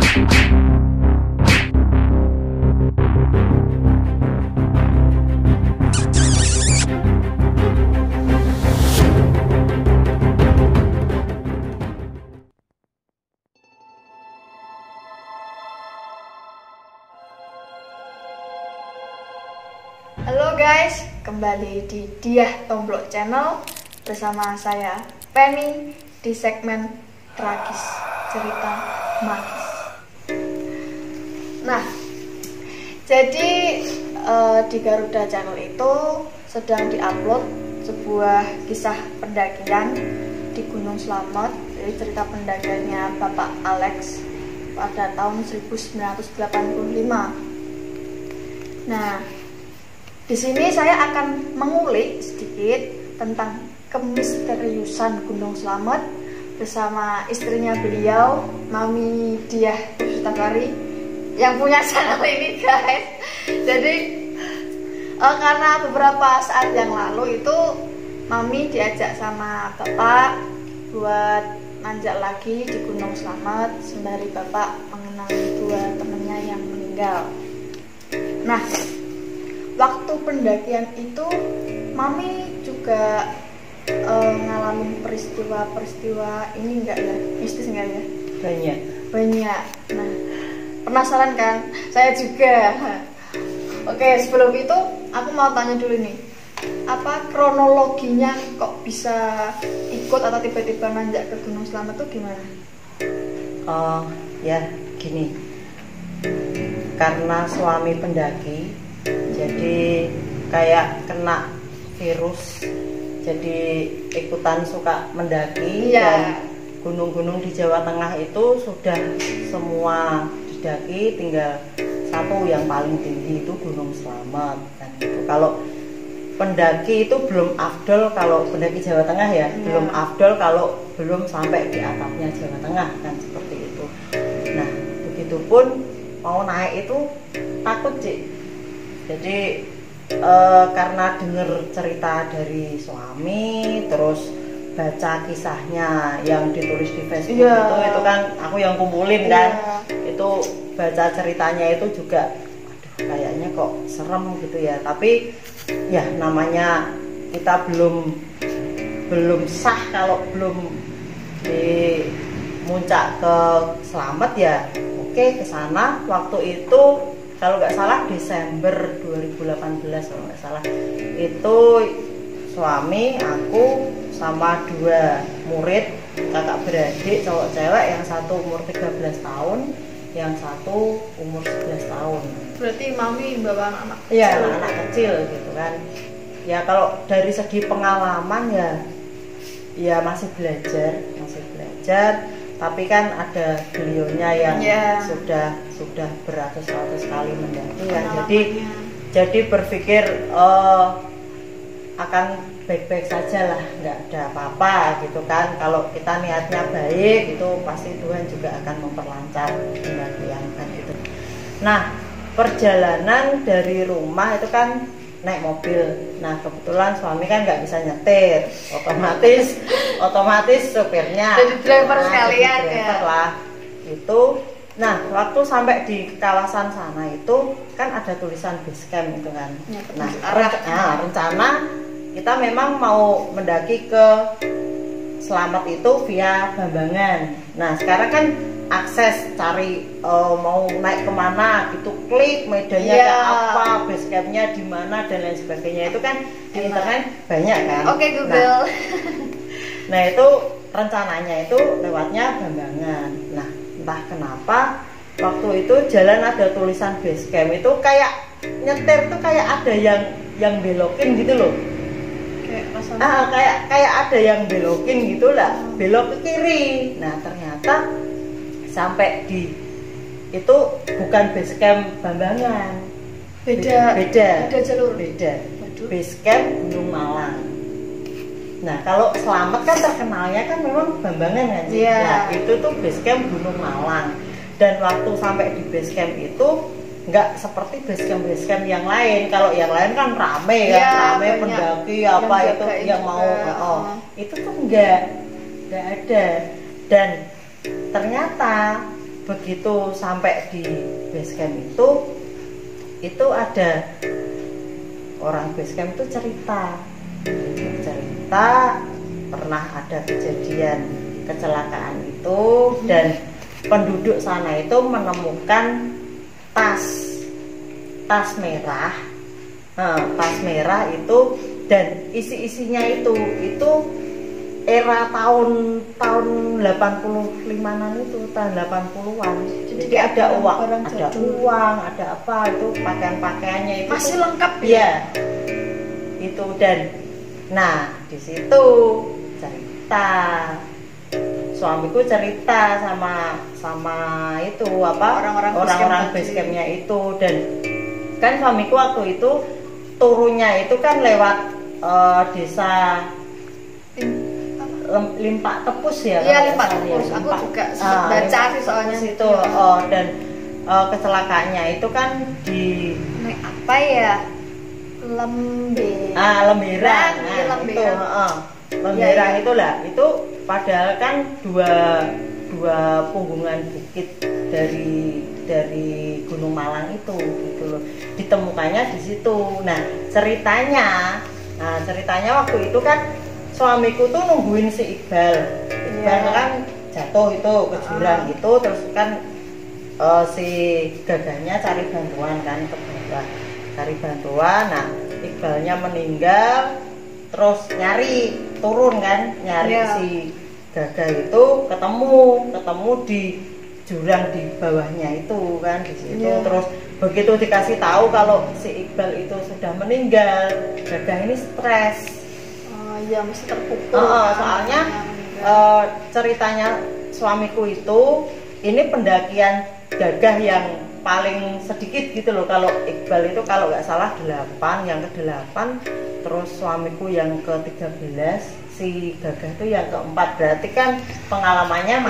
Halo guys, kembali di Diah Tomblok Channel bersama saya Penny di segmen Tragis Cerita Magis. Nah, jadi di Garuda Channel itu sedang diupload sebuah kisah pendakian di Gunung Slamet. Jadi cerita pendakiannya Bapak Alex pada tahun 1985. Nah, di sini saya akan mengulik sedikit tentang kemisteriusan Gunung Slamet bersama istrinya beliau, Mami Diah Puspitari, yang punya channel ini guys. Jadi karena beberapa saat yang lalu itu Mami diajak sama Bapak buat nanjak lagi di Gunung Slamet sembari Bapak mengenali dua temannya yang meninggal. Nah, waktu pendakian itu Mami juga ngalamin peristiwa-peristiwa ini enggak ya? Mistis enggak ya? Banyak. Nah, penasaran kan? Saya juga. Oke, sebelum itu aku mau tanya dulu nih. Apa kronologinya kok bisa ikut atau tiba-tiba nanjak ke Gunung Slamet tuh gimana? Ya gini. Karena suami pendaki, jadi kayak kena virus, jadi ikutan suka mendaki. Dan gunung-gunung di Jawa Tengah itu sudah semua didaki, tinggal satu yang paling tinggi itu Gunung Slamet kan gitu. Kalau pendaki itu belum afdol, kalau pendaki Jawa Tengah ya belum afdol kalau belum sampai di atapnya Jawa Tengah kan, seperti itu. Nah, begitupun mau naik itu takut Cik. Jadi karena dengar cerita dari suami, terus baca kisahnya yang ditulis di Facebook itu kan aku yang kumpulin kan. Itu baca ceritanya itu juga aduh, kayaknya kok serem gitu ya. Tapi ya namanya kita belum sah kalau belum di muncak ke Slamet ya. Oke, ke sana waktu itu kalau nggak salah Desember 2018 kalau nggak salah, itu suami, aku sama dua murid kakak beradik cowok cewek, yang satu umur 13 tahun, yang satu umur 11 tahun. Berarti Mami bawa anak-anak kecil? Iya, anak-anak kecil gitu kan. Ya kalau dari segi pengalaman ya masih belajar, tapi kan ada beliaunya yang sudah beratus-ratus kali mendaki kan. Jadi berpikir akan baik-baik saja lah, nggak ada apa-apa gitu kan. Kalau kita niatnya baik itu pasti Tuhan juga akan memperlancar pendakian kan gitu. Nah, perjalanan dari rumah itu kan naik mobil. Nah, kebetulan suami kan nggak bisa nyetir, otomatis sopirnya jadi driver sekalian driver lah itu. Nah, waktu sampai di kawasan sana itu kan ada tulisan base camp itu kan. Rencana kita memang mau mendaki ke Slamet itu via Bambangan. Nah, sekarang kan akses cari mau naik kemana gitu, klik medannya kayak apa, base campnya di mana dan lain sebagainya itu kan di internet banyak kan. Oke, Google. Nah itu rencananya itu lewatnya Bambangan. Nah, entah kenapa waktu itu jalan ada tulisan base camp itu kayak nyetir tuh kayak ada yang belokin gitu loh. Kayak ada yang belokin gitu lah, belok ke kiri. Nah, ternyata sampai di itu bukan base camp Bambangan, beda jalur, base camp Gunung Malang. Nah, kalau Slamet kan terkenalnya kan memang Bambangan kan. Nah, itu tuh base camp Gunung Malang. Dan waktu sampai di base camp itu nggak seperti base camp yang lain. Kalau yang lain kan rame pendaki apa itu yang mau itu tuh nggak ada. Dan ternyata begitu sampai di base camp itu ada orang base camp itu cerita pernah ada kejadian kecelakaan itu dan penduduk sana itu menemukan tas merah itu dan isinya itu era tahun 85-an itu tahun 80-an. Jadi ada uang, ada apa itu pakaiannya itu masih lengkap ya. Itu dan nah di situ suamiku cerita sama itu apa orang-orang base campnya itu dan kan suamiku waktu itu turunnya itu kan lewat desa Limpak Tepus ya. Iya, Limpak Tepus. Aku juga sempat baca sih soalnya itu. Dan kecelakaannya itu kan di apa ya? Lemberan. Lemberan itulah. Itu padahal kan dua punggungan bukit dari Gunung Malang itu gitu loh. Ditemukannya di situ. Nah, ceritanya waktu itu kan suamiku tuh nungguin si Iqbal kan jatuh itu ke jurang itu terus kan si gagahnya cari bantuan kan ke bawah nah Iqbalnya meninggal terus nyari turun kan si gagah itu ketemu di jurang di bawahnya itu kan di situ terus begitu dikasih tahu kalau si Iqbal itu sudah meninggal gagah ini stres. Iya mesti terpukul. Soalnya ceritanya suamiku itu ini pendakian gagah yang paling sedikit gitu loh. Kalau Iqbal itu kalau nggak salah 8, yang ke-8, terus suamiku yang ke-13, si gagah itu yang ke-4. Berarti kan pengalamannya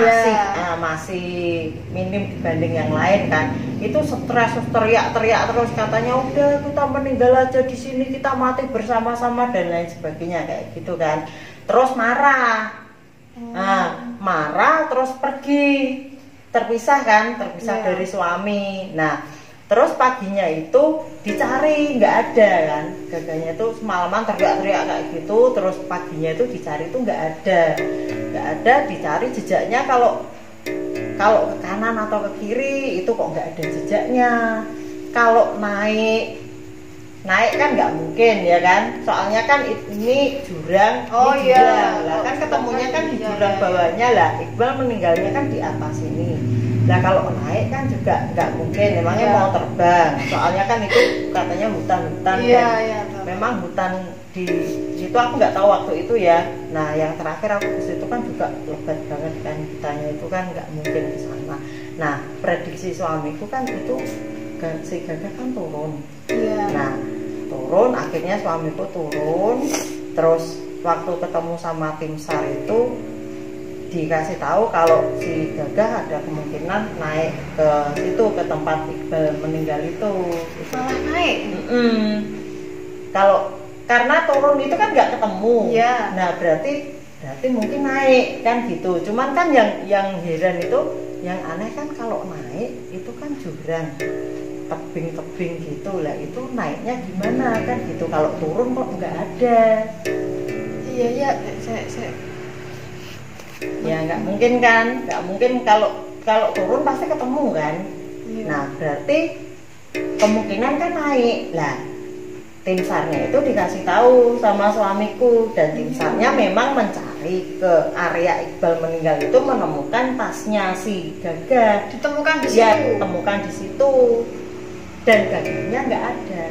masih minim dibanding yang lain kan. Itu stres teriak terus katanya udah kita meninggal aja di sini, kita mati bersama-sama dan lain sebagainya kayak gitu kan. Terus marah terus pergi terpisah dari suami. Nah terus paginya itu dicari nggak ada kan gagahnya itu semalaman teriak kayak gitu terus paginya itu dicari itu nggak ada dicari jejaknya kalau ke kanan atau ke kiri itu kok nggak ada jejaknya kalau naik kan nggak mungkin ya kan soalnya kan ini jurang lah kan ketemunya kan di jurang bawahnya lah Iqbal meninggalnya kan di atas ini. Nah kalau naik kan juga nggak mungkin, emangnya mau terbang. Soalnya kan itu katanya hutan-hutan memang hutan di situ aku nggak tahu waktu itu ya. Nah yang terakhir aku ke situ kan juga lebat banget kan hutannya itu kan nggak mungkin ke sana. Nah prediksi suamiku kan itu si gagah kan turun. Nah turun akhirnya suamiku turun terus waktu ketemu sama tim SAR itu dikasih tahu kalau si gagah ada kemungkinan naik ke situ ke tempat Iqbal meninggal itu. Malah naik. Kalau karena turun itu kan nggak ketemu. Nah berarti mungkin naik kan gitu. Cuman kan yang heran itu yang aneh kan kalau naik itu kan jurang tebing gitu lah itu naiknya gimana kan gitu kalau turun kok nggak ada. Saya ya nggak mungkin kalau turun pasti ketemu kan. Nah berarti kemungkinan kan naik lah. Tim SAR-nya itu dikasih tahu sama suamiku dan tim SAR-nya memang mencari ke area Iqbal meninggal itu menemukan tasnya si gagah ditemukan di situ dan gagahnya nggak ada.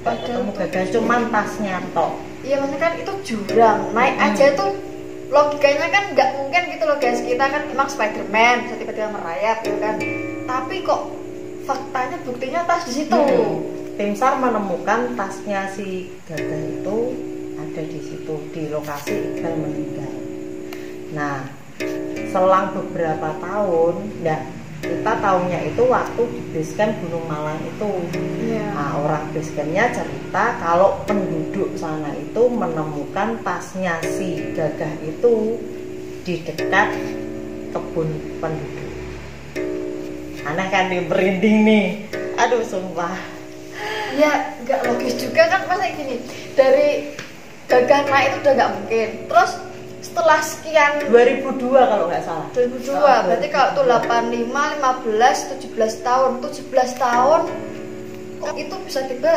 Ketemu gagah cuman tasnya tok. Iya maksudnya kan itu jurang naik aja tuh logikanya kan nggak mungkin gitu loh guys, kita kan emang Spiderman bisa tiba-tiba merayap gitu kan, tapi kok faktanya buktinya tas di situ. Tim SAR menemukan tasnya si gagah itu ada di situ di lokasi Iqbal meninggal. Nah selang beberapa tahun kita tahunya itu waktu di basecamp Gunung Malang itu. Nah orang basecampnya cerita kalau penduduk sana itu menemukan tasnya si gagah itu di dekat kebun penduduk. Aneh kan nih, merinding nih. Aduh sumpah. Ya nggak logis juga kan, masa gini dari gagah naik itu udah nggak mungkin. Terus setelah sekian 2002 kalau nggak salah. 2002 berarti kalau tuh 85, 15, 17 tahun. 17 tahun kok itu bisa tiba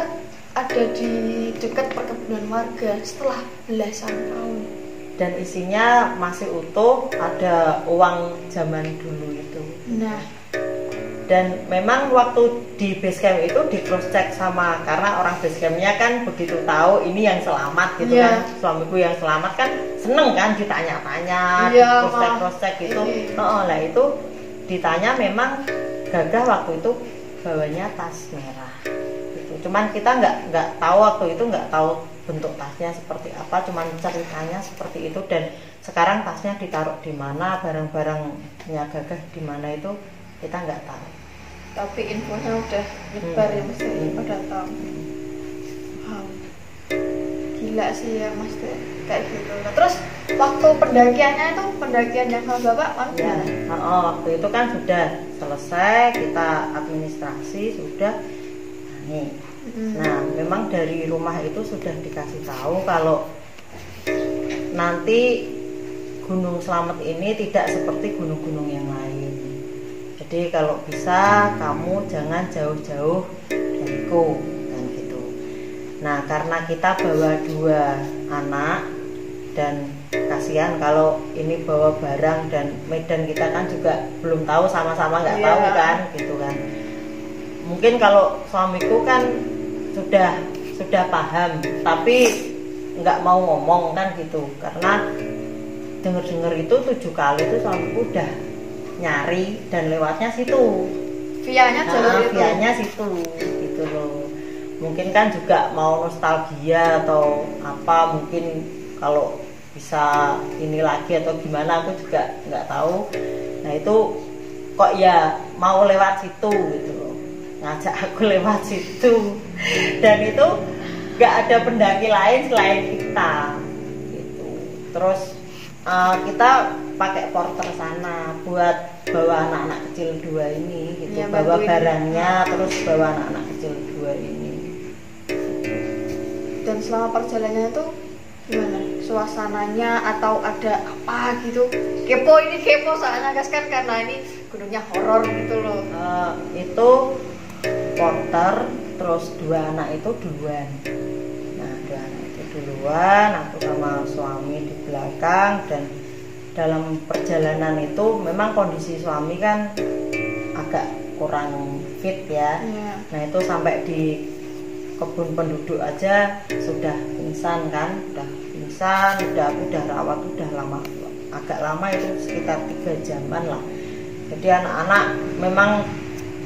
ada di dekat perkebunan warga setelah belasan tahun. Dan isinya masih utuh, ada uang zaman dulu itu. Nah, dan memang waktu di base camp itu di cross check sama, karena orang base campnya kan begitu tahu ini yang selamat gitu kan, suamiku yang selamat kan seneng kan ditanya-tanya, di cross check gitu. Lah itu ditanya memang Gagah waktu itu bawanya tas merah gitu. Cuman kita nggak tahu waktu itu, nggak tahu bentuk tasnya seperti apa, cuman ceritanya seperti itu. Dan sekarang tasnya ditaruh di mana, barang-barangnya Gagah di mana itu kita nggak tahu. Tapi infonya udah nyebar ya Mas, pada tahu. Wow, gila sih ya Mas kayak gitu. Nah, terus waktu pendakiannya itu pendakian yang sama Bapak kan? Ya, waktu itu kan sudah selesai, kita administrasi sudah. Nah, nih. Nah, memang dari rumah itu sudah dikasih tahu kalau nanti Gunung Slamet ini tidak seperti gunung-gunung yang lain. Jadi kalau bisa kamu jangan jauh-jauh dariku kan gitu. Nah, karena kita bawa 2 anak dan kasihan kalau ini bawa barang dan medan kita kan juga belum tahu, sama-sama nggak tahu kan gitu kan. Mungkin kalau suamiku kan sudah paham, tapi nggak mau ngomong kan gitu, karena dengar itu 7 kali itu suamiku udah nyari dan lewatnya situ, vianya jalur itu, vianya situ gitu loh. Mungkin kan juga mau nostalgia atau apa, mungkin kalau bisa ini lagi atau gimana aku juga nggak tahu. Nah itu kok ya mau lewat situ gitu loh, ngajak aku lewat situ. Dan itu nggak ada pendaki lain selain kita gitu. Terus kita pakai porter sana buat bawa anak-anak kecil 2 ini gitu, ya, bawa barangnya, terus bawa anak-anak kecil 2 ini. Dan selama perjalanannya itu gimana suasananya, atau ada apa gitu? Kepo soalnya guys kan, karena ini gunungnya horor gitu loh. Itu porter, terus 2 anak itu duluan. Nah 2 anak itu duluan, aku sama suami di belakang. Dan dalam perjalanan itu memang kondisi suami kan agak kurang fit ya. Nah itu sampai di kebun penduduk aja sudah pingsan kan, udah rawat, udah lama, agak lama itu sekitar 3 jaman lah. Jadi anak-anak memang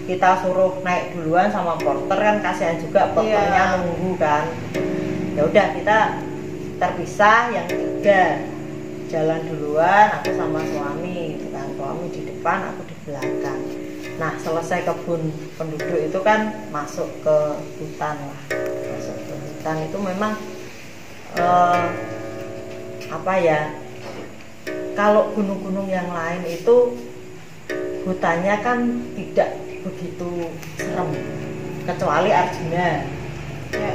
kita suruh naik duluan sama porter kan, kasihan juga porternya nunggu kan. Ya udah kita terpisah, yang 3 jalan duluan, aku sama suami gitu kan, suami di depan, aku di belakang. Nah selesai kebun penduduk itu kan masuk ke hutan lah. Masuk ke hutan itu memang apa ya, kalau gunung-gunung yang lain itu hutannya kan tidak begitu serem, kecuali Arjuna.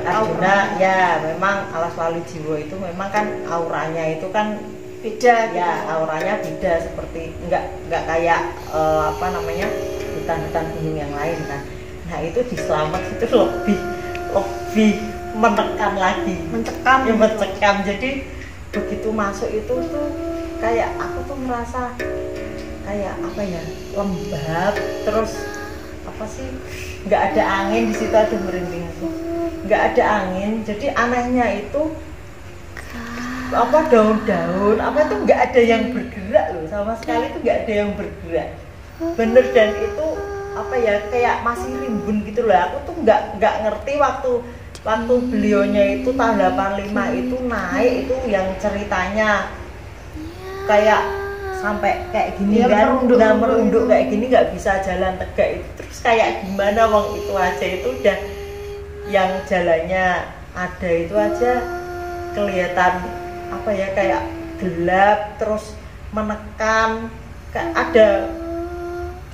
Arjuna ya memang Alas Wali Jiwo itu memang kan auranya itu kan beda ya, auranya beda, seperti nggak kayak apa namanya, hutan-hutan gunung yang lain kan. Nah itu di Slamet itu lebih menekan lagi, mencekam. Jadi begitu masuk itu tuh kayak aku tuh merasa kayak apa ya, lembab, terus apa sih, nggak ada angin. Di situ ada merinding aku, nggak ada angin. Jadi anehnya itu apa, daun-daun apa itu nggak ada yang bergerak loh, sama sekali itu nggak ada yang bergerak bener. Dan itu apa ya, kayak masih rimbun gitu loh. Aku tuh nggak ngerti waktu beliaunya itu tahun 85 itu naik, itu yang ceritanya kayak sampai kayak gini ya, kan, udah merunduk kayak gini, nggak bisa jalan tegak itu. Terus kayak gimana, wong itu aja itu udah yang jalannya ada itu aja kelihatan apa ya, kayak gelap, terus menekan, kayak ada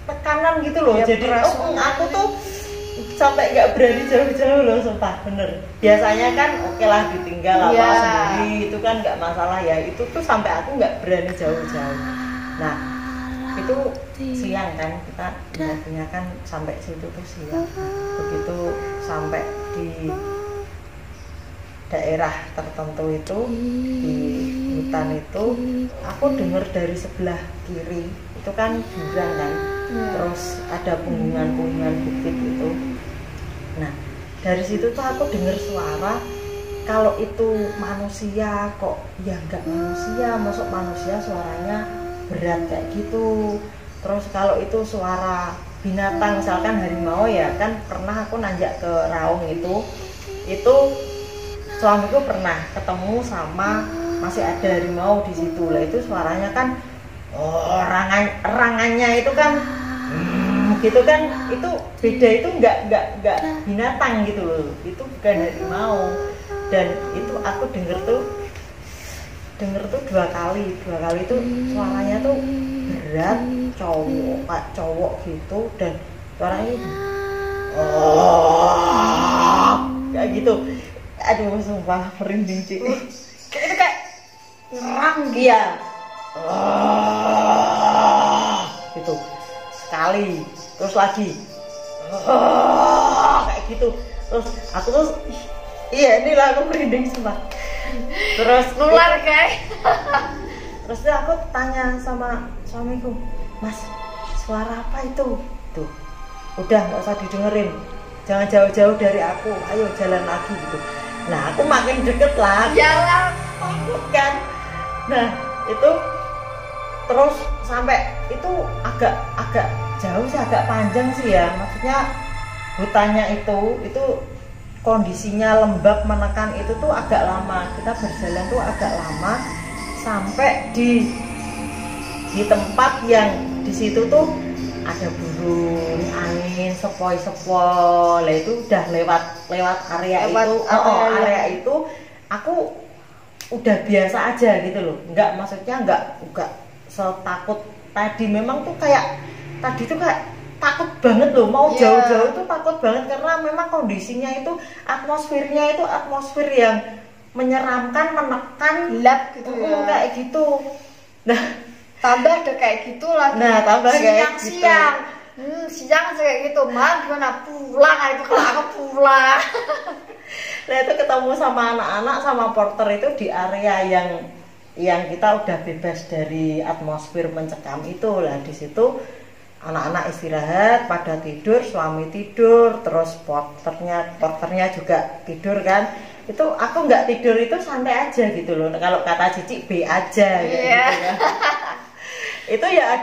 tekanan gitu loh. Ya, jadi aku tuh sampai nggak berani jauh-jauh loh, sumpah bener. Biasanya kan oke lah ditinggal apa sendiri itu kan nggak masalah ya, itu tuh sampai aku nggak berani jauh-jauh. Nah itu siang kan, kita pendakinya kan sampai situ tuh siang. Begitu sampai di daerah tertentu itu di hutan itu, aku dengar dari sebelah kiri itu kan jurang kan, terus ada punggungan bukit itu. Nah dari situ tuh aku dengar suara, kalau itu manusia kok ya nggak manusia, masuk manusia suaranya berat kayak gitu. Terus kalau itu suara binatang misalkan harimau ya kan, pernah aku nanjak ke Raung itu suamiku pernah ketemu sama masih ada harimau di situ lah, itu suaranya kan erangannya itu kan gitu kan, itu beda, itu nggak binatang gitu loh, itu bukan harimau. Dan itu aku denger tuh 2 kali itu suaranya tuh berat, cowok gitu, dan suaranya kayak gitu. Aduh sumpah merinding Ci. Itu kayak ngerang iya gitu sekali, terus lagi kayak gitu, terus aku tuh iya inilah aku merinding sumpah. Terus nular kayak terus tuh aku tanya sama suamiku, Mas suara apa itu? Tuh udah nggak usah didengerin, jangan jauh-jauh dari aku, ayo jalan lagi gitu. Nah aku makin deket lah, jalan kan. Nah itu terus sampai itu agak jauh sih, agak panjang sih ya, maksudnya hutannya itu kondisinya lembab menekan, itu tuh agak lama, kita berjalan tuh agak lama sampai di tempat yang di situ tuh ada burung, angin, sepoi-sepoi. Lah itu udah lewat area itu aku udah biasa aja gitu loh. Maksudnya enggak setakut tadi. Memang tuh kayak tadi tuh kayak takut banget loh, mau jauh-jauh tuh takut banget karena memang kondisinya itu, atmosfernya itu atmosfer yang menyeramkan, menekan, gelap gitu ya. Kayak gitu. Nah tambah ada kayak gitu lagi. Nah tambah kayak siang siang aja kayak gitu, malah gimana pulang itu, kalau aku pulang. Nah itu ketemu sama anak-anak sama porter itu di area yang kita udah bebas dari atmosfer mencekam itu lah. Di situ anak-anak istirahat pada tidur, suami tidur, terus porternya juga tidur kan. Itu aku nggak tidur, itu santai aja gitu loh. Kalau kata Cici B aja gitu kan. Itu ya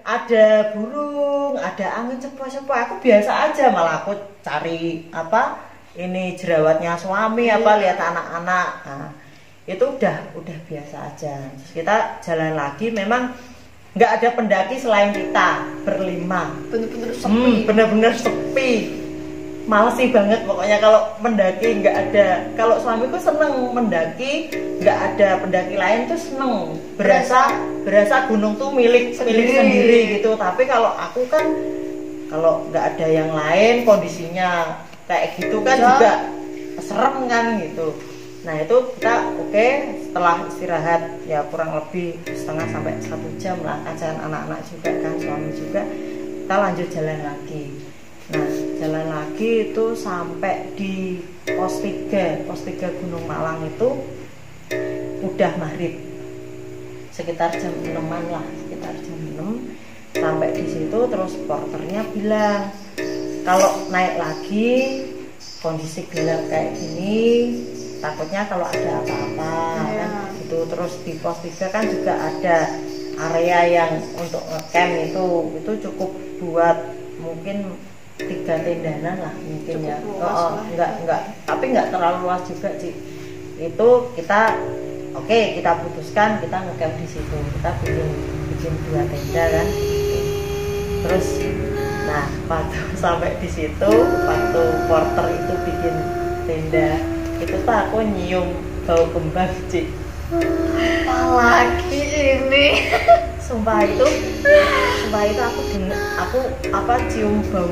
ada burung, ada angin sepoi-sepoi, aku biasa aja, malah aku cari ini jerawatnya suami lihat anak-anak. Nah, itu udah biasa aja. Terus kita jalan lagi, memang nggak ada pendaki selain kita berlima, bener-bener sepi. Malesi banget pokoknya kalau mendaki, nggak ada. Kalau suamiku seneng mendaki, nggak ada pendaki lain tuh seneng, berasa gunung tuh milik sendiri gitu. Tapi kalau aku kan, kalau nggak ada yang lain, kondisinya kayak gitu kan juga serem kan gitu. Nah itu kita setelah istirahat ya kurang lebih setengah sampai 1 jam lah, kajian anak-anak juga kan, suami juga, kita lanjut jalan lagi. Nah jalan lagi itu sampai di pos 3 Gunung Malang itu udah maghrib, sekitar jam 6-an lah, sekitar jam 6 sampai di situ. Terus porternya bilang kalau naik lagi kondisi gelap kayak gini takutnya kalau ada apa-apa kan gitu. Terus di pos 3 kan juga ada area yang untuk ngecamp, itu cukup buat mungkin 3 tendanan lah mungkin ya. Enggak, tapi enggak terlalu luas juga Ci. Itu kita kita putuskan kita ngecamp di situ. Kita bikin 2 tenda kan. Terus nah waktu sampai di situ, waktu porter itu bikin tenda, itu tuh aku nyium bau kembang Ci. Apalagi ini sumpah itu aku denger, aku cium bau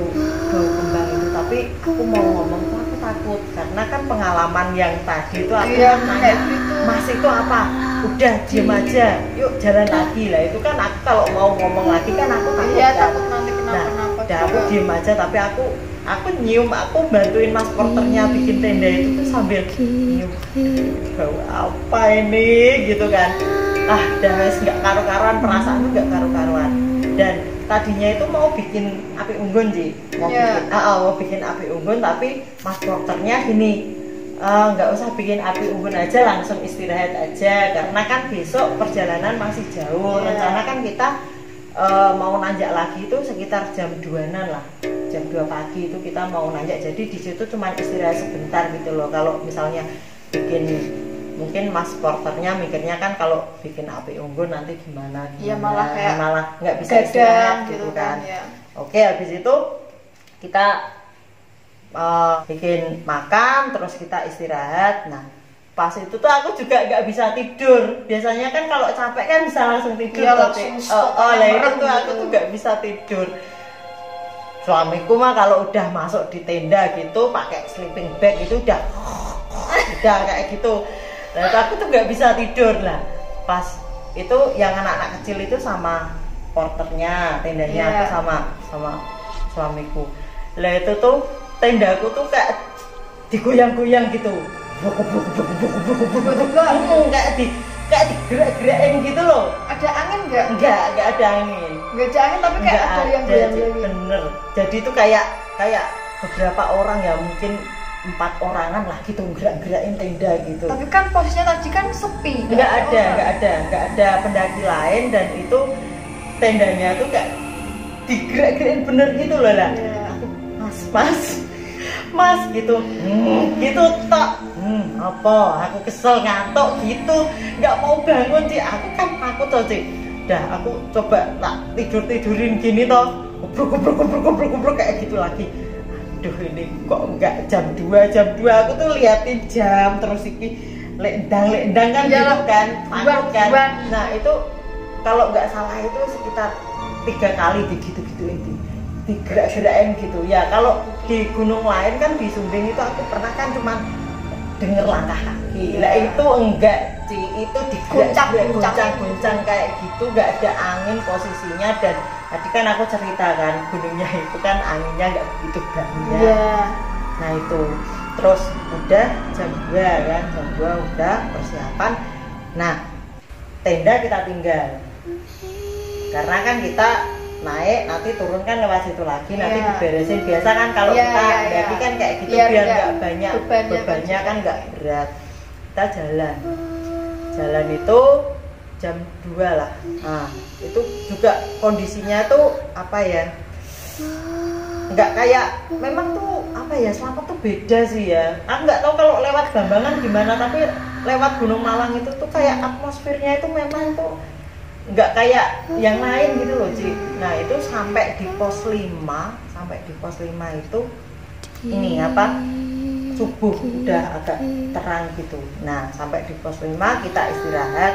kembang itu, tapi aku mau ngomong tuh aku takut karena kan pengalaman yang tadi itu aku kan nanya, Mas itu apa? Udah diem aja, yuk jalan lagi lah. Itu kan aku kalau mau ngomong lagi kan aku takut kan. Takut nanti kenapa-napa. Nah, aku diem aja, tapi aku nyium, aku bantuin mas porternya bikin tenda itu tuh sambil nyium, bau apa ini gitu kan. Dah nggak karu-karuan, perasaanku nggak karu-karuan. Dan tadinya itu mau bikin api unggun sih, mau bikin api unggun, tapi mas porternya gini, nggak usah bikin api unggun aja, langsung istirahat aja karena kan besok perjalanan masih jauh. Rencana kan kita mau nanjak lagi itu sekitar jam 2-an lah, jam 2 pagi itu kita mau nanjak, jadi di situ cuma istirahat sebentar gitu loh. Kalau misalnya bikin, mungkin mas porternya mikirnya kan kalau bikin api unggun nanti gimana, malah nggak bisa istirahat gitu kan. Oke, habis itu kita bikin makan, terus kita istirahat. Nah pas itu tuh aku juga nggak bisa tidur. Biasanya kan kalau capek kan bisa langsung tidur. Itu tuh aku tuh nggak bisa tidur. Suamiku mah kalau udah masuk di tenda gitu pakai sleeping bag itu udah kayak gitu. Nah itu aku tuh nggak bisa tidur lah. Pas itu yang anak-anak kecil itu sama porternya, tendanya aku sama suamiku. Lah itu tuh tendaku tuh kayak digoyang-goyang gitu. Kayak digerak-gerakin gitu loh. Ada angin nggak? Nggak ada angin. Nggak ada angin tapi kayak ada yang goyang-goyang. Bener. Jadi itu kayak beberapa orang ya, mungkin 4 orangan lah gitu gerak-gerakin tenda gitu. Tapi kan posisinya tadi kan sepi. Nggak ada pendaki lain, dan itu tendanya tuh kayak digerak-gerakin bener gitu loh lah. Mas gitu, gitu tak, apa? Aku kesel ngantuk gitu, nggak mau bangun sih. Aku kan takut toh sih. Dah aku coba tak tidurin gini toh, kubruk kayak gitu lagi. Aduh ini kok nggak jam 2 aku tuh liatin jam terus iki lendang kan gitu kan, takut kan. Nah itu kalau nggak salah itu sekitar 3 kali digerak-gerakin gitu ya. Kalau di gunung lain kan di Sumbing itu aku pernah kan cuman denger langkah kaki. Lah itu enggak sih, itu digoncang kayak gitu, nggak ada angin posisinya. Dan tadi kan aku cerita kan gunungnya itu kan anginnya nggak begitu banyak. Nah itu terus udah jam 2 kan, jam 2 udah persiapan. Nah tenda kita tinggal karena kan kita naik nanti turun kan lewat situ lagi, nanti diberesin. Biasa kan kalau kita mendaki kan kayak gitu biar nggak banyak bebannya kan nggak berat. Kita jalan itu jam 2 lah. Nah itu juga kondisinya tuh apa ya, nggak kayak, memang tuh apa ya, Slamet tuh beda sih ya. Aku nggak tahu kalau lewat Bambangan gimana, tapi lewat Gunung Malang itu tuh kayak atmosfernya itu memang tuh nggak kayak yang lain gitu loh Ci. Nah itu sampai di pos 5 itu ini apa, subuh udah agak terang gitu. Nah sampai di pos 5 kita istirahat.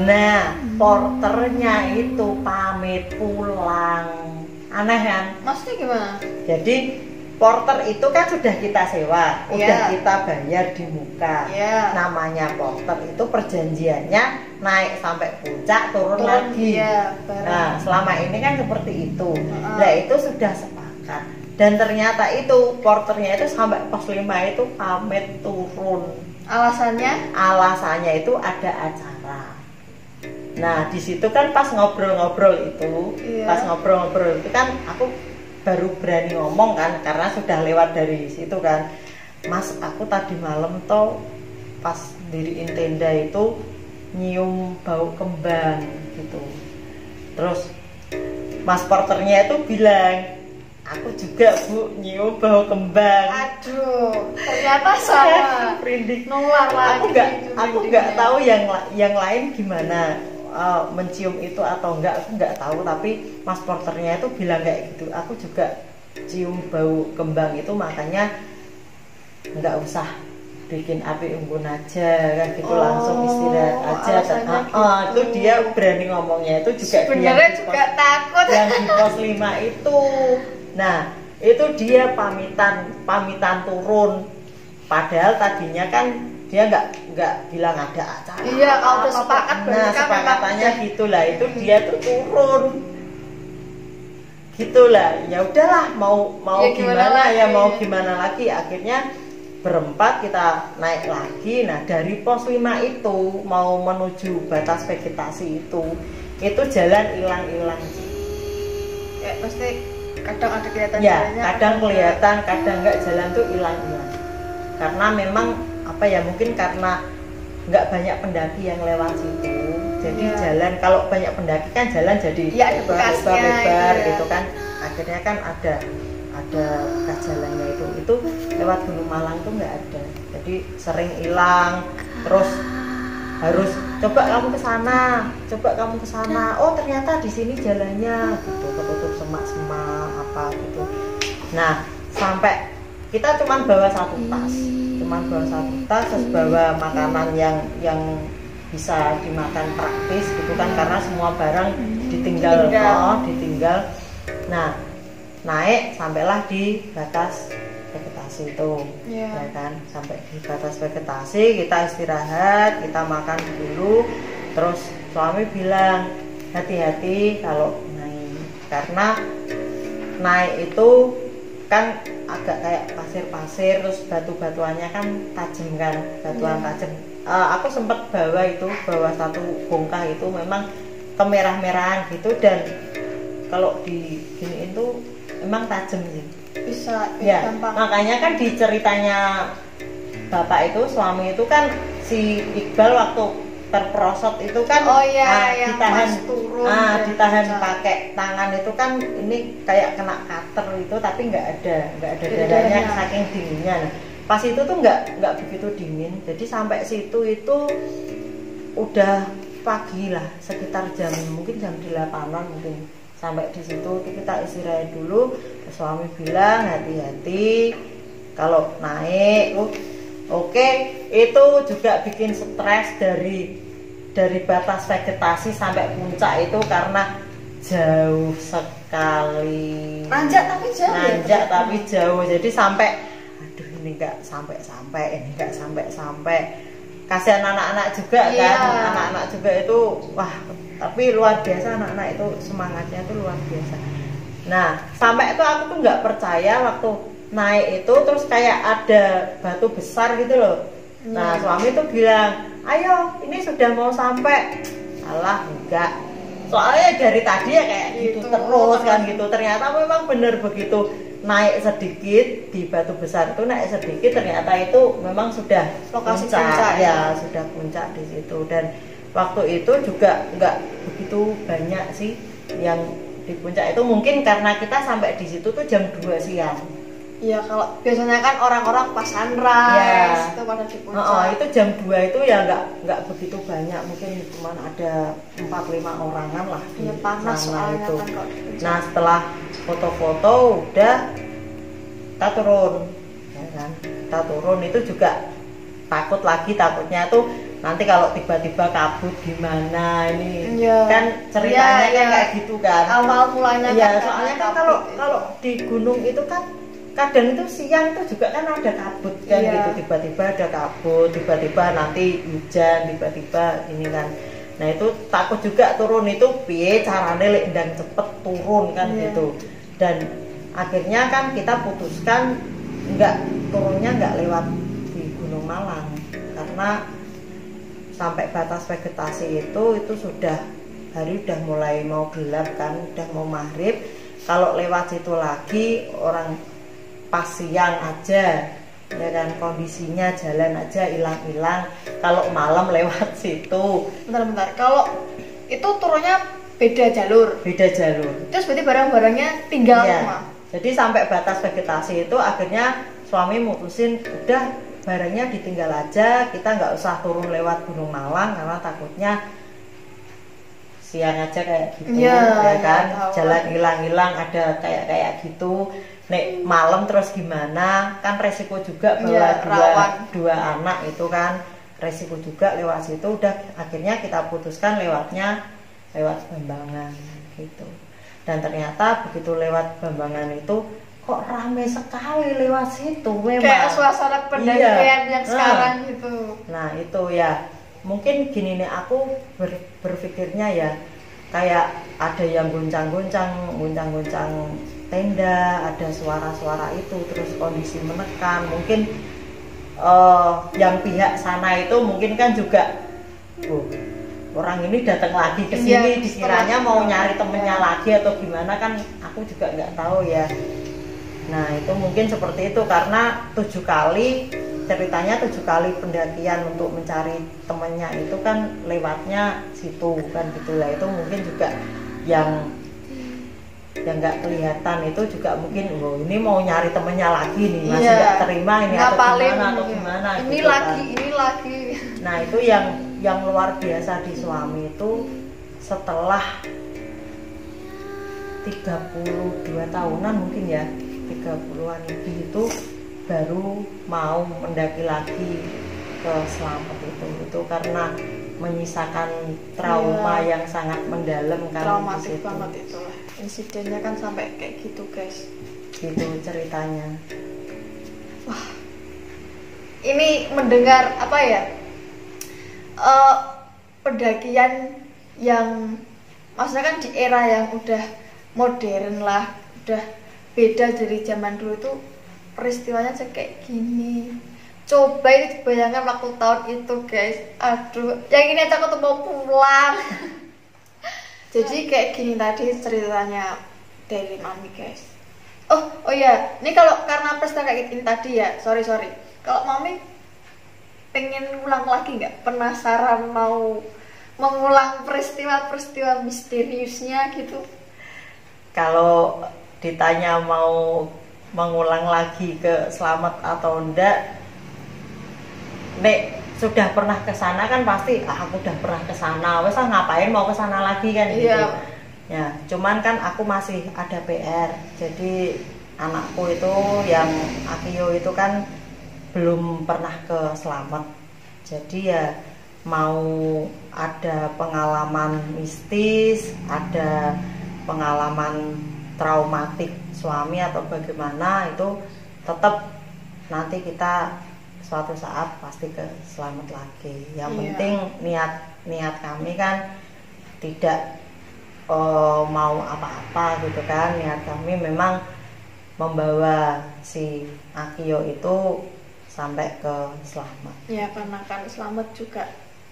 Nah porternya itu pamit pulang. Aneh kan? Maksudnya gimana? Jadi porter itu kan sudah kita sewa, udah kita bayar di muka. Namanya porter itu perjanjiannya naik sampai puncak, turun lagi. Nah selama ini kan seperti itu. Nah itu sudah sepakat. Dan ternyata itu porternya itu sampai pos 5 itu pamit turun. Alasannya itu ada acara. Nah di situ kan pas ngobrol-ngobrol itu, itu kan aku baru berani ngomong kan, karena sudah lewat dari situ kan. Mas aku tadi malam tuh pas diriin tenda itu nyium bau kembang gitu. Terus mas porternya itu bilang, aku juga Bu nyium bau kembang. Aduh ternyata sama. Nular lagi. Aku nggak tahu yang lain gimana, mencium itu atau enggak, aku nggak tahu. Tapi mas porternya itu bilang kayak gitu. Aku juga cium bau kembang itu, makanya nggak usah bikin api unggun aja kan gitu, langsung istirahat aja. Gitu. Itu dia berani ngomongnya, itu juga sebenarnya juga takut yang di pos 5 itu. Nah itu dia pamitan turun, padahal tadinya kan dia nggak bilang ada acara. Iya, kalau udah sepakat. Nah sepakatannya gitulah, itu dia tuh turun gitulah. Ya udahlah, mau ya, gimana ya, mau gimana lagi. Akhirnya berempat kita naik lagi. Nah dari pos 5 itu mau menuju batas vegetasi itu jalan hilang-hilang. Ya pasti kadang ada kelihatan ya, jalannya, kadang kelihatan, kadang enggak, jalan tuh hilang-hilang. Karena memang apa ya, mungkin karena nggak banyak pendaki yang lewat situ, jadi jalan, kalau banyak pendaki kan jalan jadi lebar gitu kan. Akhirnya kan ada bekas jalannya itu lewat Gunung Malang tuh nggak ada, jadi sering hilang. Terus harus coba kamu ke sana, oh ternyata di sini jalannya gitu, ketutup semak-semak apa gitu. Nah sampai kita cuman bawa satu tas, terus bawa makanan yang bisa dimakan praktis gitu kan, karena semua barang ditinggal. Nah naik sampailah di batas vegetasi itu, ya kan. Sampai di batas vegetasi kita istirahat, kita makan dulu. Terus suami bilang hati-hati kalau naik, karena naik itu kan agak kayak pasir-pasir, terus batu-batuannya kan tajam kan, batuan tajam. Aku sempat bawa satu bongkah itu memang kemerah-merahan gitu, dan kalau di giniin tuh emang tajam sih. Bisa ya, gampang. Makanya kan di ceritanya bapak itu, suami itu kan, si Iqbal waktu terperosot itu kan, ditahan pakai tangan itu kan, ini kayak kena cutter itu, tapi nggak ada darahnya saking dinginnya. Nah, pas itu tuh nggak begitu dingin, jadi sampai situ itu udah pagi lah, sekitar mungkin jam 8-an mungkin. Sampai di situ kita istirahat dulu. Suami bilang hati-hati kalau naik. Oke, itu juga bikin stres dari batas vegetasi sampai puncak itu, karena jauh sekali. Nanjak tapi jauh. Jadi sampai, aduh ini nggak sampai. Kasihan anak-anak juga kan, anak-anak juga itu, wah. Tapi luar biasa, anak-anak itu semangatnya itu luar biasa. Nah sampai itu aku tuh nggak percaya waktu naik itu, terus kayak ada batu besar gitu loh. Nah suami tuh bilang, ayo ini sudah mau sampai. Alah enggak, soalnya dari tadi ya kayak gitu terus kan gitu. Ternyata memang bener begitu naik sedikit di batu besar itu, naik sedikit ternyata itu memang sudah lokasi puncak ya, sudah puncak di situ. Dan waktu itu juga nggak begitu banyak sih yang di puncak itu, mungkin karena kita sampai di situ tuh jam 2 siang. Iya, kalau biasanya kan orang-orang pas sunrise itu pada di puncak. Itu jam 2 itu ya nggak begitu banyak, mungkin cuma ada 4-5 orangan lah di panas itu. Kan. Nah setelah foto-foto udah kita turun, ya kan? Kita turun itu juga takutnya tuh nanti kalau tiba-tiba kabut gimana ini, kan ceritanya kan kayak gitu kan. Awal mulanya kan soalnya kan kalau di gunung itu kan kadang itu siang itu juga kan ada kabut kan gitu, tiba-tiba ada kabut, tiba-tiba nanti hujan, tiba-tiba ini kan. Nah itu takut juga turun itu piye carane lek ndang cepet turun kan gitu. Dan akhirnya kan kita putuskan turunnya nggak lewat di Gunung Malang, karena sampai batas vegetasi itu sudah hari udah mulai mau gelap kan, udah mau maghrib. Kalau lewat situ lagi orang pas siang aja ya kan, kondisinya jalan aja hilang-hilang. Kalau malam lewat situ, bentar, kalau itu turunnya beda jalur, terus berarti barang-barangnya tinggal semua. Jadi sampai batas vegetasi itu akhirnya suami mutusin udah barangnya ditinggal aja, kita nggak usah turun lewat Gunung Malang karena takutnya siang aja kayak gitu ya kan, jalan hilang-hilang ada kayak gitu. nek malam terus gimana, kan resiko juga bawa Ya, dua anak itu kan resiko juga lewat situ. Udah akhirnya kita putuskan lewat Bambangan gitu. Dan ternyata begitu lewat Bambangan itu kok rame sekali lewat situ memang. Kayak suasana pendakian yang sekarang gitu. Nah itu ya mungkin gini nih, aku berpikirnya ya kayak ada yang goncang-goncang tenda, ada suara-suara itu, terus kondisi menekan. Mungkin yang pihak sana itu mungkin kan juga orang ini datang lagi ke sini, dikiranya mau nyari temennya lagi atau gimana, kan aku juga nggak tahu ya. Nah itu mungkin seperti itu, karena 7 kali pendakian untuk mencari temennya itu kan lewatnya situ kan gitulah. Itu mungkin juga yang nggak kelihatan itu juga mungkin ini mau nyari temennya lagi nih, masih nggak terima ini atau gimana ini gitu ini lagi. Nah itu yang luar biasa di Suami itu setelah 32 tahunan mungkin ya, 30-an lebih itu baru mau mendaki lagi ke Slamet itu karena menyisakan trauma yang sangat mendalam kan. Traumatik banget itu lah. Insidennya kan sampai kayak gitu guys. Gitu ceritanya. Wah, ini mendengar apa ya, pendakian yang maksudnya kan di era yang udah modern lah, udah beda dari zaman dulu itu, peristiwanya kayak gini. Coba ini dibayangkan waktu tahun itu guys, aduh, yang ini aja aku tuh mau pulang. Jadi kayak gini tadi ceritanya dari Mami guys. Oh ya, ini kalau karena peristiwa kayak gini tadi ya, sorry. Kalau Mami pengen ulang lagi nggak? Penasaran mau mengulang peristiwa-peristiwa misteriusnya gitu? Kalau ditanya mau mengulang lagi ke Slamet atau enggak, nek sudah pernah ke sana kan pasti aku udah pernah ke sana, wes ngapain mau ke sana lagi kan gitu. Ya, cuman kan aku masih ada PR. Jadi anakku itu yang Akio itu kan belum pernah ke Slamet. Jadi ya mau ada pengalaman mistis, ada pengalaman traumatik Suami atau bagaimana, itu tetap nanti kita suatu saat pasti ke Slamet lagi. Yang penting niat kami kan tidak mau apa-apa gitu kan. Niat kami memang membawa si Akio itu sampai ke Slamet. Ya karena kan Slamet juga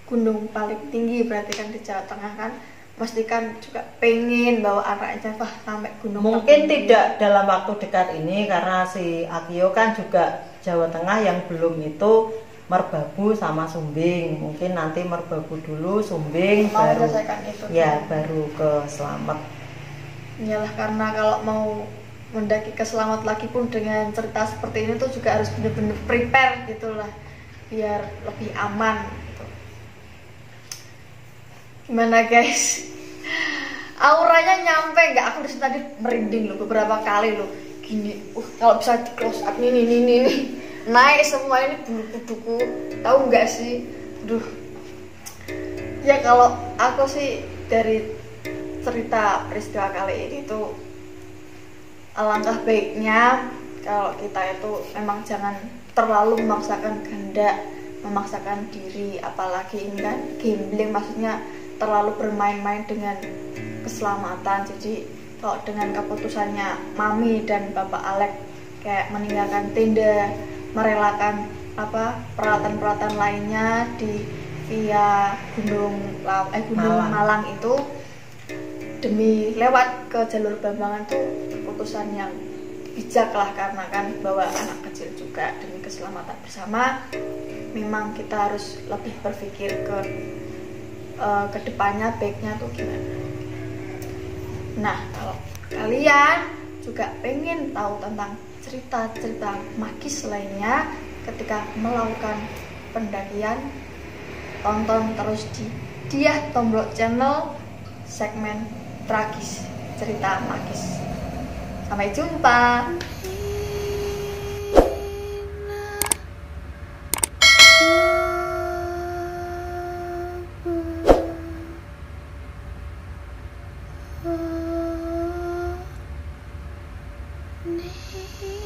gunung paling tinggi berarti kan di Jawa Tengah kan, pasti kan juga pengen bawa anaknya sampai gunung. Mungkin tidak dalam waktu dekat ini karena si Akio kan juga Jawa Tengah yang belum itu Merbabu sama Sumbing. Mungkin nanti Merbabu dulu, Sumbing baru itu, ya baru ke Slamet. Iyalah, karena kalau mau mendaki ke Slamet lagi pun dengan cerita seperti ini tuh juga harus benar-benar prepare gitulah biar lebih aman gitu. Gimana guys? Auranya nyampe nggak? Aku dari tadi merinding loh beberapa kali loh. Gini, kalau bisa di close up nih, naik semua ini bulu kuduku, tahu nggak sih? Duh. Ya kalau aku sih dari cerita peristiwa kali ini tuh, alangkah baiknya kalau kita itu memang jangan terlalu memaksakan kehendak, memaksakan diri, apalagi ini kan gambling, maksudnya terlalu bermain-main dengan keselamatan. Jadi kalau dengan keputusannya Mami dan Bapak Alek kayak meninggalkan tenda, merelakan peralatan-peralatan lainnya di via Gunung Malang itu demi lewat ke jalur Bambangan tuh keputusan yang bijak lah, karena kan bawa anak kecil juga demi keselamatan bersama. Memang kita harus lebih berpikir ke depannya baiknya tuh gimana. Nah, kalau kalian juga pengen tahu tentang cerita-cerita magis lainnya ketika melakukan pendakian, tonton terus di Diah Tomblok Channel segmen tragis cerita magis. Sampai jumpa. need